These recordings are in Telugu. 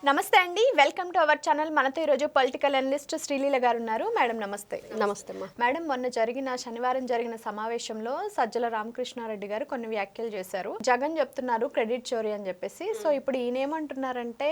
నమస్తే అండి, వెల్కమ్ టు అవర్ ఛానల్. మనతో ఈరోజు పొలిటికల్ అనలిస్ట్ శ్రీలీల గారు ఉన్నారు. మేడం నమస్తే. నమస్తే అమ్మా. మేడం, శనివారం జరిగిన సమావేశంలో సజ్జల రామకృష్ణారెడ్డి గారు కొన్ని వ్యాఖ్యలు చేశారు. జగన్ చెప్తున్నారు క్రెడిట్ చోరీ అని చెప్పేసి. సో ఇప్పుడు ఈయనేమంటున్నారంటే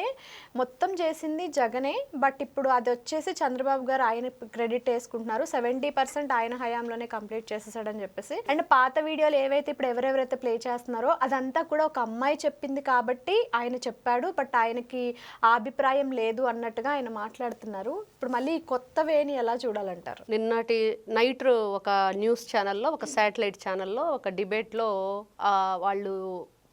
మొత్తం చేసింది జగనే, బట్ ఇప్పుడు అది వచ్చేసి చంద్రబాబు గారు ఆయన క్రెడిట్ వేసుకుంటున్నారు. 70% ఆయన హయాంలోనే కంప్లీట్ చేసేసాడని చెప్పేసి. అండ్ పాత వీడియోలు ఏవైతే ఇప్పుడు ఎవరెవరైతే ప్లే చేస్తున్నారో అదంతా కూడా ఒక అమ్మాయి చెప్పింది కాబట్టి ఆయన చెప్పాడు, బట్ ఆయనకి ఆ అభిప్రాయం లేదు అన్నట్టుగా ఆయన మాట్లాడుతున్నారు. ఇప్పుడు మళ్ళీ కొత్త వేని ఎలా చూడాలంటారు? నిన్నటి నైట్ ఒక న్యూస్ ఛానల్లో, ఒక శాటిలైట్ ఛానల్లో ఒక డిబేట్లో వాళ్ళు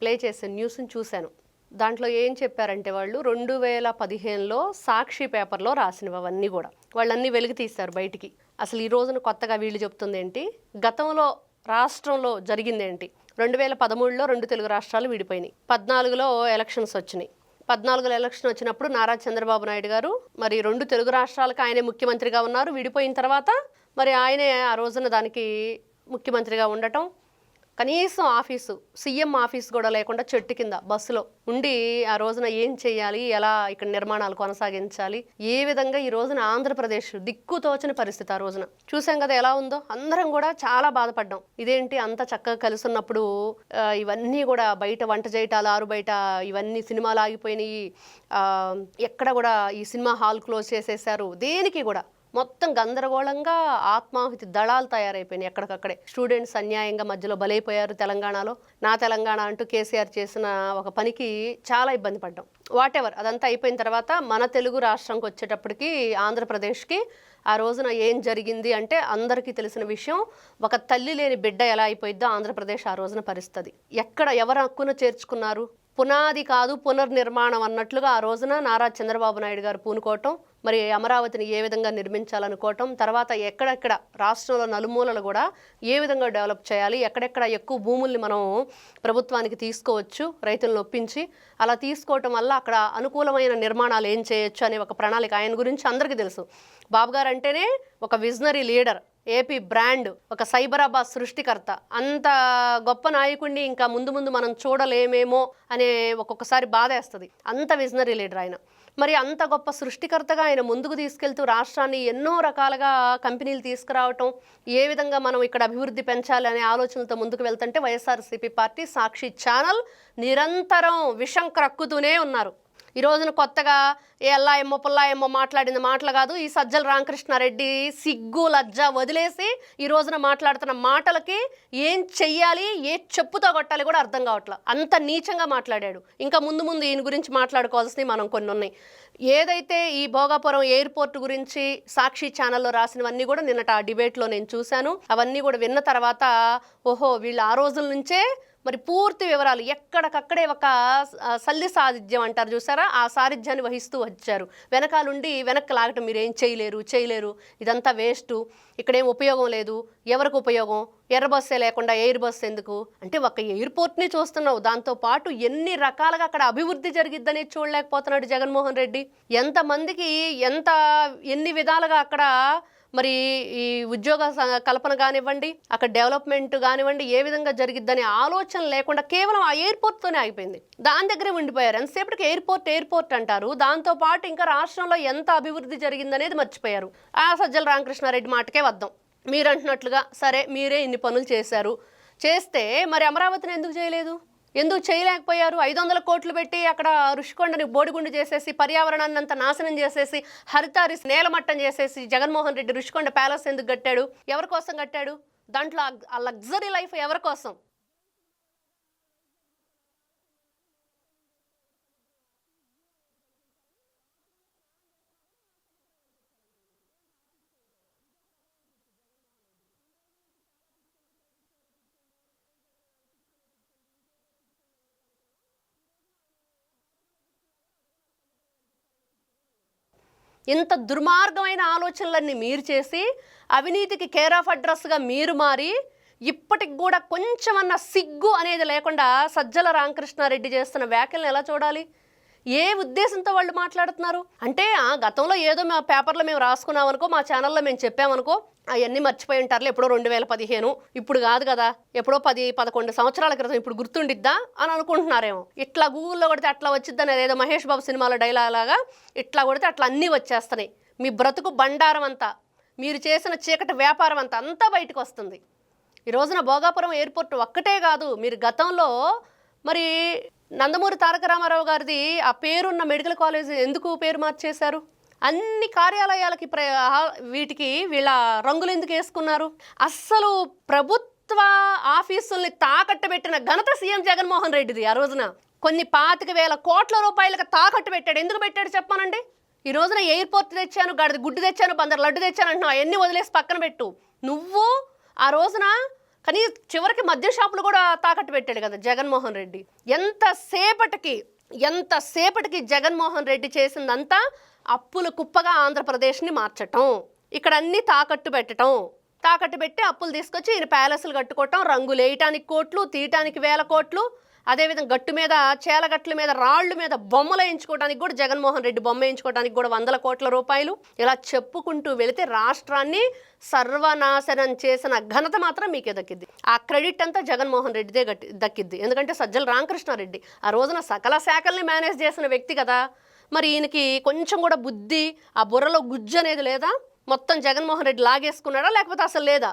ప్లే చేసే న్యూస్ని చూశాను. దాంట్లో ఏం చెప్పారంటే వాళ్ళు 2015లో సాక్షి పేపర్లో రాసినవి అవన్నీ కూడా వాళ్ళన్నీ వెలికి తీస్తారు బయటికి. అసలు ఈ రోజున కొత్తగా వీళ్ళు చెప్తుంది ఏంటి, గతంలో రాష్ట్రంలో జరిగిందేంటి. 2013లో 2 తెలుగు రాష్ట్రాలు విడిపోయినాయి. 14లో ఎలక్షన్స్ వచ్చినాయి. 14లో ఎలక్షన్ వచ్చినప్పుడు నారా చంద్రబాబు నాయుడు గారు మరి 2 తెలుగు రాష్ట్రాలకు ఆయనే ముఖ్యమంత్రిగా ఉన్నారు. విడిపోయిన తర్వాత మరి ఆయనే ఆ రోజున దానికి ముఖ్యమంత్రిగా ఉండటం, కనీసం సీఎం ఆఫీస్ కూడా లేకుండా చెట్టు కింద బస్సులో ఉండి ఆ రోజున ఏం చేయాలి, ఎలా ఇక్కడ నిర్మాణాలు కొనసాగించాలి, ఏ విధంగా ఈ రోజున ఆంధ్రప్రదేశ్ దిక్కుతోచని పరిస్థితి. ఆ రోజున చూసాం కదా ఎలా ఉందో. అందరం కూడా చాలా బాధపడ్డాం. ఇదేంటి అంత చక్కగా కలిసి ఉన్నప్పుడు ఇవన్నీ కూడా బయట వంట చేయటాలు, ఆరు బయట ఇవన్నీ సినిమాలు ఆగిపోయినాయి. ఎక్కడ కూడా ఈ సినిమా హాల్ క్లోజ్ చేసేసారు. దేనికి కూడా మొత్తం గందరగోళంగా ఆత్మాహుతి దళాలు తయారైపోయినాయి. ఎక్కడికక్కడే స్టూడెంట్స్ అన్యాయంగా మధ్యలో బలైపోయారు. తెలంగాణలో నా తెలంగాణ అంటూ కేసీఆర్ చేసిన ఒక పనికి చాలా ఇబ్బంది పడ్డాం. వాటెవర్ అదంతా అయిపోయిన తర్వాత మన తెలుగు రాష్ట్రంకి వచ్చేటప్పటికి ఆంధ్రప్రదేశ్కి ఆ రోజున ఏం జరిగింది అంటే అందరికీ తెలిసిన విషయం. ఒక తల్లి లేని బిడ్డ ఎలా అయిపోయిద్దో ఆంధ్రప్రదేశ్ ఆ రోజున పరిస్థితి. ఎక్కడ ఎవరు హక్కున చేర్చుకున్నారు, పునాది కాదు పునర్నిర్మాణం అన్నట్లుగా ఆ రోజున నారా చంద్రబాబు నాయుడు గారు పూనుకోవటం, మరి అమరావతిని ఏ విధంగా నిర్మించాలనుకోవటం, తర్వాత ఎక్కడెక్కడ రాష్ట్రంలో నలుమూలలు కూడా ఏ విధంగా డెవలప్ చేయాలి, ఎక్కడెక్కడ ఎక్కువ భూముల్ని మనం ప్రభుత్వానికి తీసుకోవచ్చు రైతులను ఒప్పించి, అలా తీసుకోవటం వల్ల అక్కడ అనుకూలమైన నిర్మాణాలు ఏం చేయొచ్చు అనే ఒక ప్రణాళిక ఆయన గురించి అందరికీ తెలుసు. బాబు గారు అంటేనే ఒక విజనరీ లీడర్, ఏపీ బ్రాండ్, ఒక సైబరాబాద్ సృష్టికర్త. అంత గొప్ప నాయకుడిని ఇంకా ముందు ముందు మనం చూడలేమేమో అనే ఒక్కొక్కసారి బాధేస్తుంది. అంత విజనరీ లీడర్ ఆయన. మరి అంత గొప్ప సృష్టికర్తగా ఆయన ముందుకు తీసుకెళ్తూ రాష్ట్రాన్ని ఎన్నో రకాలుగా కంపెనీలు తీసుకురావటం, ఏ విధంగా మనం ఇక్కడ అభివృద్ధి పెంచాలి అనే ఆలోచనలతో ముందుకు వెళ్తుంటే వైఎస్ఆర్సీపీ పార్టీ సాక్షి ఛానల్ నిరంతరం విషం క్రక్కుతూనే ఉన్నారు. ఈ రోజున కొత్తగా ఏ అల్లాయమ్మో పుల్లాయమ్మో మాట్లాడిన మాటలు కాదు. ఈ సజ్జల రామకృష్ణారెడ్డి సిగ్గు లజ్జ వదిలేసి ఈ రోజున మాట్లాడుతున్న మాటలకి ఏం చెయ్యాలి, ఏ చెప్పుతో కొట్టాలి కూడా అర్థం కావట్లేదు. అంత నీచంగా మాట్లాడాడు. ఇంకా ముందు ముందు ఈయన గురించి మాట్లాడుకోవాల్సినవి మనం కొన్ని ఉన్నాయి. ఏదైతే ఈ భోగాపురం ఎయిర్పోర్ట్ గురించి సాక్షి ఛానల్లో రాసినవన్నీ కూడా నిన్నట ఆ డిబేట్లో నేను చూశాను. అవన్నీ కూడా విన్న తర్వాత ఓహో వీళ్ళు ఆ రోజుల నుంచే మరి పూర్తి వివరాలు ఎక్కడికక్కడే ఒక సల్లి సాధిధ్యం అంటారు చూసారా, ఆ సాధిధ్యాన్ని వహిస్తూ వచ్చారు. వెనకాలండి వెనక్కి లాగటం, మీరు ఏం చేయలేరు, ఇదంతా వేస్టు, ఇక్కడేం ఉపయోగం లేదు, ఎవరికి ఉపయోగం, ఎర్ర బస్సే లేకుండా ఎయిర్ బస్ ఎందుకు అంటే ఒక ఎయిర్పోర్ట్ని చూస్తున్నావు, దాంతోపాటు ఎన్ని రకాలుగా అక్కడ అభివృద్ధి జరిగిద్దని చూడలేకపోతున్నాడు జగన్మోహన్ రెడ్డి. ఎంతమందికి ఎన్ని విధాలుగా అక్కడ మరి ఈ ఉద్యోగ కల్పన కానివ్వండి, అక్కడ డెవలప్మెంట్ కానివ్వండి, ఏ విధంగా జరిగిద్దని ఆలోచన లేకుండా కేవలం ఆ ఎయిర్పోర్ట్తోనే అయిపోయింది. దాని దగ్గరే ఉండిపోయారు. ఎంతసేపటికి ఎయిర్పోర్ట్ అంటారు. దాంతోపాటు ఇంకా రాష్ట్రంలో ఎంత అభివృద్ధి జరిగిందనేది మర్చిపోయారు. ఆ సజ్జల రామకృష్ణారెడ్డి మాటకే వద్దాం. మీరు అంటున్నట్లుగా సరే మీరే ఇన్ని పనులు చేస్తే మరి అమరావతిని ఎందుకు చేయలేదు, ఎందుకు చేయలేకపోయారు? 500 కోట్లు పెట్టి అక్కడ ఋషికొండని బోడిగుండు చేసేసి, పర్యావరణాన్ని అంతా నాశనం చేసేసి, హరితారిస్ నేలమట్టం చేసేసి జగన్మోహన్ రెడ్డి ఋషికొండ ప్యాలెస్ ఎందుకు కట్టాడు? ఎవరి కోసం కట్టాడు? దాంట్లో ఆ లగ్జరీ లైఫ్ ఎవరి కోసం? ఇంత దుర్మార్గమైన ఆలోచనలన్నీ మీరు చేసి, అవినీతికి కేర్ ఆఫ్ అడ్రస్గా మీరు మారి, ఇప్పటికి కూడా కొంచెమన్నా సిగ్గు అనేది లేకుండా సజ్జల రామకృష్ణారెడ్డి చేస్తున్న వ్యాఖ్యలను ఎలా చూడాలి? ఏ ఉద్దేశంతో వాళ్ళు మాట్లాడుతున్నారు అంటే గతంలో ఏదో మా పేపర్లో మేము రాసుకున్నాం అనుకో, మా ఛానల్లో మేము చెప్పామనుకో, అవన్నీ మర్చిపోయి ఉంటారులే, ఎప్పుడో 2015, ఇప్పుడు కాదు కదా, ఎప్పుడో 10-11 సంవత్సరాల క్రితం, ఇప్పుడు గుర్తుండిద్దా అని అనుకుంటున్నారేమో. ఇట్లా గూగుల్లో కొడితే అట్లా వచ్చిద్దని, ఏదో మహేష్ బాబు సినిమాలో డైలాగ్ లాగా ఇట్లా కొడితే అట్లా అన్నీ వచ్చేస్తున్నాయి. మీ బ్రతుకు బండారం అంతా, మీరు చేసిన చీకటి వ్యాపారం అంతా బయటకు వస్తుంది. ఈ రోజున భోగాపురం ఎయిర్పోర్ట్ ఒక్కటే కాదు, మీరు గతంలో మరి నందమూరి తారక రామారావు గారిది ఆ పేరున్న మెడికల్ కాలేజ్ ఎందుకు పేరు మార్చేశారు? అన్ని కార్యాలయాలకి వీటికి వీళ్ళ రంగులు ఎందుకు వేసుకున్నారు? అస్సలు ప్రభుత్వ ఆఫీసుల్ని తాకట్టు పెట్టిన ఘనత సీఎం జగన్మోహన్ రెడ్డిది. ఆ రోజున కొన్ని 25,000 కోట్ల రూపాయలకు తాకట్టు పెట్టాడు. ఎందుకు పెట్టాడు చెప్పానండి? ఈ రోజున ఎయిర్పోర్ట్ తెచ్చాను, గడిది గుడ్డు తెచ్చాను, బందర్ లడ్డు తెచ్చాను అంటున్నావు, అవన్నీ వదిలేసి పక్కన పెట్టు. నువ్వు ఆ రోజున కానీ చివరికి మద్య షాపులు కూడా తాకట్టు పెట్టాడు కదా జగన్మోహన్ రెడ్డి. ఎంతసేపటికి జగన్మోహన్ రెడ్డి చేసిందంతా అప్పుల కుప్పగా ఆంధ్రప్రదేశ్ని మార్చటం, ఇక్కడ అన్నీ తాకట్టు పెట్టి అప్పులు తీసుకొచ్చి ఈయన ప్యాలెస్లు కట్టుకోవటం, రంగులు వేయటానికి కోట్లు, తీయటానికి 1000 కోట్లు, అదేవిధంగా గట్టు మీద చేలగట్ల మీద రాళ్ళు మీద బొమ్మలు వేయించుకోవడానికి కూడా, జగన్మోహన్ రెడ్డి బొమ్మ వేయించుకోవడానికి కూడా 100 కోట్ల రూపాయలు. ఇలా చెప్పుకుంటూ వెళితే రాష్ట్రాన్ని సర్వనాశనం చేసిన ఘనత మాత్రం మీకే దక్కిద్ది. ఆ క్రెడిట్ అంతా జగన్మోహన్ రెడ్డిదే దక్కిద్ది. ఎందుకంటే సజ్జల రామకృష్ణారెడ్డి ఆ రోజున సకల శాఖల్ని మేనేజ్ చేసిన వ్యక్తి కదా. మరి ఈయనకి కొంచెం కూడా బుద్ధి, ఆ బుర్రలో గుజ్జు అనేది లేదా? మొత్తం జగన్మోహన్ రెడ్డి లాగేసుకున్నాడా లేకపోతే అసలు లేదా?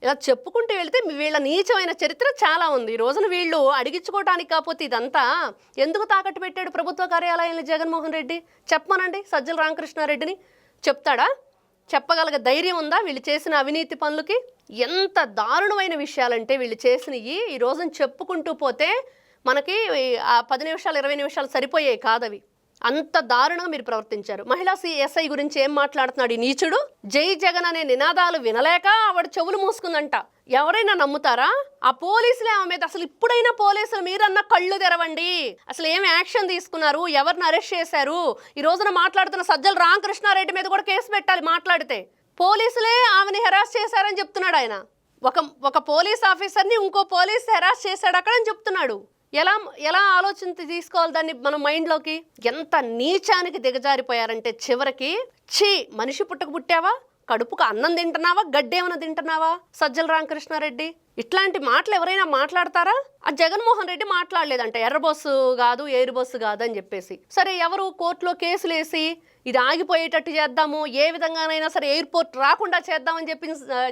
ఇలా చెప్పుకుంటూ వెళ్తే వీళ్ళ నీచమైన చరిత్ర చాలా ఉంది. ఈ రోజున వీళ్ళు అడిగించుకోవడానికి కాకపోతే ఇదంతా ఎందుకు తాకట్టు పెట్టాడు ప్రభుత్వ కార్యాలయాన్ని జగన్మోహన్ రెడ్డి? చెప్పమనండి సజ్జల రామకృష్ణారెడ్డిని. చెప్తాడా? చెప్పగలిగే ధైర్యం ఉందా వీళ్ళు చేసిన అవినీతి పనులకి? ఎంత దారుణమైన విషయాలంటే వీళ్ళు చేసినవి ఈ రోజున చెప్పుకుంటూ పోతే మనకి ఆ 10 నిమిషాలు 20 నిమిషాలు సరిపోయాయి కాదవి. అంత దారుణంగా మీరు ప్రవర్తించారు. మహిళా ఎస్ఐ గురించి ఏం మాట్లాడుతున్నాడు ఈ నీచుడు? జై జగన్ అనే నినాదాలు వినలేక ఆవిడ చెవులు మూసుకుందంట. ఎవరైనా నమ్ముతారా? ఆ పోలీసులే ఆమె మీద. అసలు ఇప్పుడైనా పోలీసులు మీరన్నా కళ్ళు తెరవండి. అసలు ఏం యాక్షన్ తీసుకున్నారు? ఎవరిని అరెస్ట్ చేశారు? ఈ రోజున మాట్లాడుతున్న సజ్జల రామకృష్ణారెడ్డి మీద కూడా కేసు పెట్టాలి. మాట్లాడితే పోలీసులే ఆమెని హెరాస్ చేశారని చెప్తున్నాడు ఆయన. ఒక పోలీస్ ఆఫీసర్ని ఇంకో పోలీస్ హెరాస్ చేశాడు అక్కడ అని చెప్తున్నాడు. ఎలా ఆలోచన తీసుకోవాలి దాన్ని మనం మైండ్లోకి? ఎంత నీచానికి దిగజారిపోయారంటే చివరికి మనిషి పుట్టావా? కడుపుకు అన్నం తింటున్నావా? గడ్డేమన్నా తింటున్నావా? సజ్జల రామకృష్ణారెడ్డి ఇట్లాంటి మాటలు ఎవరైనా మాట్లాడతారా? ఆ జగన్మోహన్ రెడ్డి మాట్లాడలేదంట. ఎర్ర బస్సు కాదు, ఎయిర్ బస్సు కాదు అని చెప్పేసి. సరే, ఎవరు కోర్టులో కేసులు వేసి ఇది ఆగిపోయేటట్టు చేద్దాము, ఏ విధంగానైనా సరే ఎయిర్పోర్ట్ రాకుండా చేద్దామని చెప్పి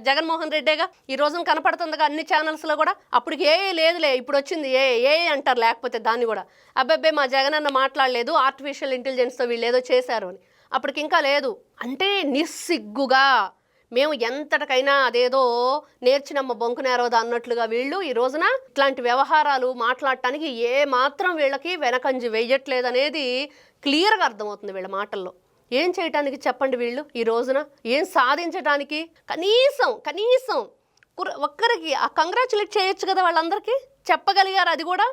జగన్మోహన్ రెడ్డిగా ఈ రోజున కనపడుతుందిగా అన్ని ఛానల్స్లో కూడా. అప్పటికి లేదులే, ఇప్పుడు వచ్చింది ఏ అంటారు. లేకపోతే దాన్ని కూడా అబ్బాబ్బే మా జగన్ అన్న మాట్లాడలేదు, ఆర్టిఫిషియల్ ఇంటెలిజెన్స్తో వీళ్ళు ఏదో చేశారు అని. అప్పటికి ఇంకా లేదు అంటే నిస్సిగ్గుగా మేము ఎంతటికైనా అదేదో నేర్చినమ్మ బొంకు నేరోదా అన్నట్లుగా వీళ్ళు ఈ రోజున ఇట్లాంటి వ్యవహారాలు మాట్లాడటానికి ఏ మాత్రం వీళ్ళకి వెనకంజి వేయట్లేదనేది క్లియర్గా అర్థమవుతుంది వీళ్ళ మాటల్లో. ఏం చేయటానికి చెప్పండి వీళ్ళు ఈ రోజున? ఏం సాధించడానికి? కనీసం ఒక్కరికి ఆ కంగ్రాచులేట్ చేయొచ్చు కదా వాళ్ళందరికీ. చెప్పగలిగారు అది కూడా.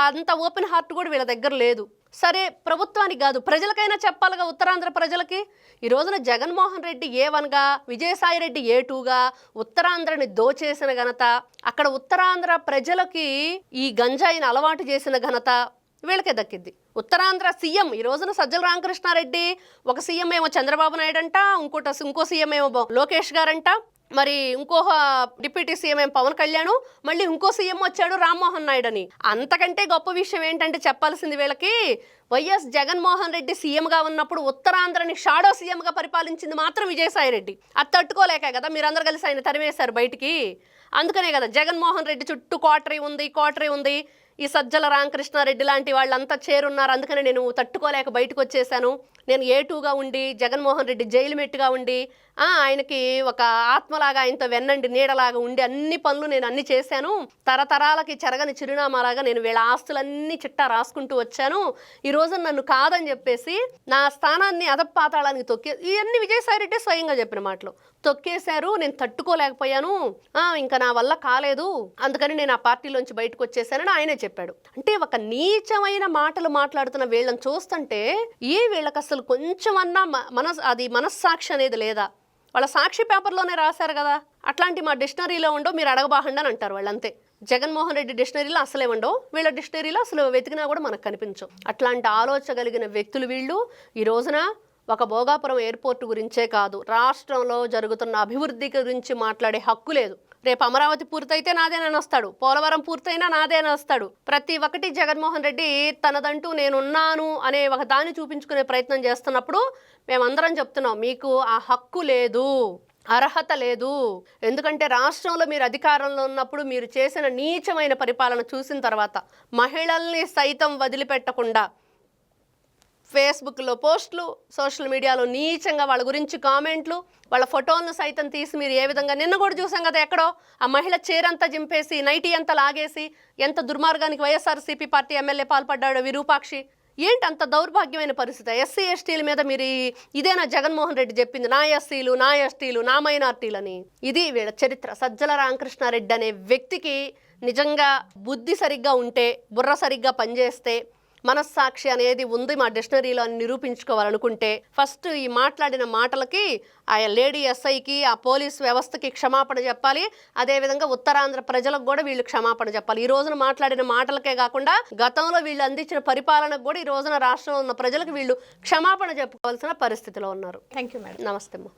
అంత ఓపెన్ హార్ట్ కూడా వీళ్ళ దగ్గర లేదు. సరే, ప్రభుత్వానికి కాదు ప్రజలకైనా చెప్పాలిగా, ఉత్తరాంధ్ర ప్రజలకి. ఈ రోజున జగన్మోహన్ రెడ్డి A1గా, విజయసాయి రెడ్డి A2గా ఉత్తరాంధ్రని దోచేసిన ఘనత, అక్కడ ఉత్తరాంధ్ర ప్రజలకి ఈ గంజాయిని అలవాటు చేసిన ఘనత వీళ్ళకే దక్కింది. ఉత్తరాంధ్ర సీఎం ఈ రోజున సజ్జల రామకృష్ణారెడ్డి. ఒక సీఎం ఏమో చంద్రబాబు నాయుడు అంట, ఇంకో సీఎం ఏమో లోకేష్ గారంట, మరి ఇంకో డిప్యూటీ సీఎం ఏం పవన్ కళ్యాణ్, మళ్ళీ ఇంకో సీఎం వచ్చాడు రామ్మోహన్ నాయుడు అని. అంతకంటే గొప్ప విషయం ఏంటంటే చెప్పాల్సింది వీళ్ళకి, వైఎస్ జగన్మోహన్ రెడ్డి సీఎంగా ఉన్నప్పుడు ఉత్తరాంధ్రని షాడో సీఎంగా పరిపాలించింది మాత్రం విజయసాయి రెడ్డి. అది తట్టుకోలేక కదా మీరందరూ కలిసి ఆయన తరివేశారు బయటికి. అందుకనే కదా జగన్మోహన్ రెడ్డి చుట్టూ క్వార్టరీ ఉంది. ఈ సజ్జల రామకృష్ణారెడ్డి లాంటి వాళ్ళంతా చేరున్నారు. అందుకని నేను తట్టుకోలేక బయటకు వచ్చేసాను. నేను A2గా ఉండి, జగన్మోహన్ రెడ్డి జైలు మెట్టుగా ఉండి, ఆయనకి ఒక ఆత్మలాగా, ఆయనతో వెన్నండి నీడలాగా ఉండి అన్ని పనులు నేను అన్ని చేశాను. తరతరాలకి చెరగని చిరునామాలాగా నేను వీళ్ళ ఆస్తులన్నీ చిట్టా రాసుకుంటూ వచ్చాను. ఈ రోజు నన్ను కాదని చెప్పేసి నా స్థానాన్ని అధపాతాళానికి ఇవన్నీ విజయసాయి రెడ్డి స్వయంగా చెప్పిన మాటలు తొక్కేశారు. నేను తట్టుకోలేకపోయాను, ఇంకా నా వల్ల కాలేదు, అందుకని నేను ఆ పార్టీలోంచి బయటకు వచ్చేసానని ఆయనే చెప్పాడు. అంటే ఒక నీచమైన మాటలు మాట్లాడుతున్న వీళ్ళని చూస్తుంటే వీళ్ళకి అసలు కొంచెమన్నా మనస్సాక్షి అనేది లేదా? వాళ్ళ సాక్షి పేపర్లోనే రాశారు కదా, అట్లాంటి మా డిక్షనరీలో ఉండో మీరు అడగబాహండి అని అంటారు వాళ్ళంతే. జగన్మోహన్ రెడ్డి డిక్షనరీలో అసలే ఉండవు, వీళ్ళ డిక్షనరీలో అసలు వెతికినా కూడా మనకు కనిపించవు. అట్లాంటి ఆలోచగలిగిన వ్యక్తులు వీళ్ళు. ఈ రోజున ఒక భోగాపురం ఎయిర్పోర్ట్ గురించే కాదు, రాష్ట్రంలో జరుగుతున్న అభివృద్ధి గురించి మాట్లాడే హక్కు లేదు. రేపు అమరావతి పూర్తయితే నాదేనని వస్తాడు, పోలవరం పూర్తయినా నాదేనని వస్తాడు. ప్రతి ఒక్కటి జగన్మోహన్ రెడ్డి తనదంటూ నేనున్నాను అనే ఒక దాన్ని చూపించుకునే ప్రయత్నం చేస్తున్నప్పుడు మేమందరం చెప్తున్నాం, మీకు ఆ హక్కు లేదు, అర్హత లేదు. ఎందుకంటే రాష్ట్రంలో మీరు అధికారంలో ఉన్నప్పుడు మీరు చేసిన నీచమైన పరిపాలన చూసిన తర్వాత మహిళల్ని సైతం వదిలిపెట్టకుండా ఫేస్బుక్లో పోస్టులు, సోషల్ మీడియాలో నీచంగా వాళ్ళ గురించి కామెంట్లు, వాళ్ళ ఫోటోలను సైతం తీసి మీరు ఏ విధంగా, నిన్న కూడా చూసాం కదా ఎక్కడో ఆ మహిళ చీరంతా జింపేసి నైటీ అంతా లాగేసి ఎంత దుర్మార్గానికి వైఎస్ఆర్సీపీ పార్టీ ఎమ్మెల్యే పాల్పడ్డాడో విరూపాక్షి. ఏంటి అంత దౌర్భాగ్యమైన పరిస్థితి? ఎస్సీ ఎస్టీల మీద మీరు ఇదేనా జగన్మోహన్ రెడ్డి చెప్పింది, నా ఎస్సీలు, నా ఎస్టీలు, నా మైనార్టీలని? ఇది వీళ్ళ చరిత్ర. సజ్జల రామకృష్ణారెడ్డి అనే వ్యక్తికి నిజంగా బుద్ధి సరిగ్గా ఉంటే, బుర్ర సరిగ్గా పనిచేస్తే, మనస్సాక్షి అనేది ఉంది మా డిక్షనరీలో అని నిరూపించుకోవాలనుకుంటే ఫస్ట్ ఈ మాట్లాడిన మాటలకి ఆ లేడీ ఎస్ఐకి, ఆ పోలీస్ వ్యవస్థకి క్షమాపణ చెప్పాలి. అదేవిధంగా ఉత్తరాంధ్ర ప్రజలకు కూడా వీళ్ళు క్షమాపణ చెప్పాలి. ఈ రోజున మాట్లాడిన మాటలకే కాకుండా గతంలో వీళ్ళు అందించిన పరిపాలనకు కూడా ఈ రోజున రాష్ట్రంలో ఉన్న ప్రజలకు వీళ్ళు క్షమాపణ చెప్పుకోవాల్సిన పరిస్థితిలో ఉన్నారు. Thank you madam. నమస్తే అమ్మా.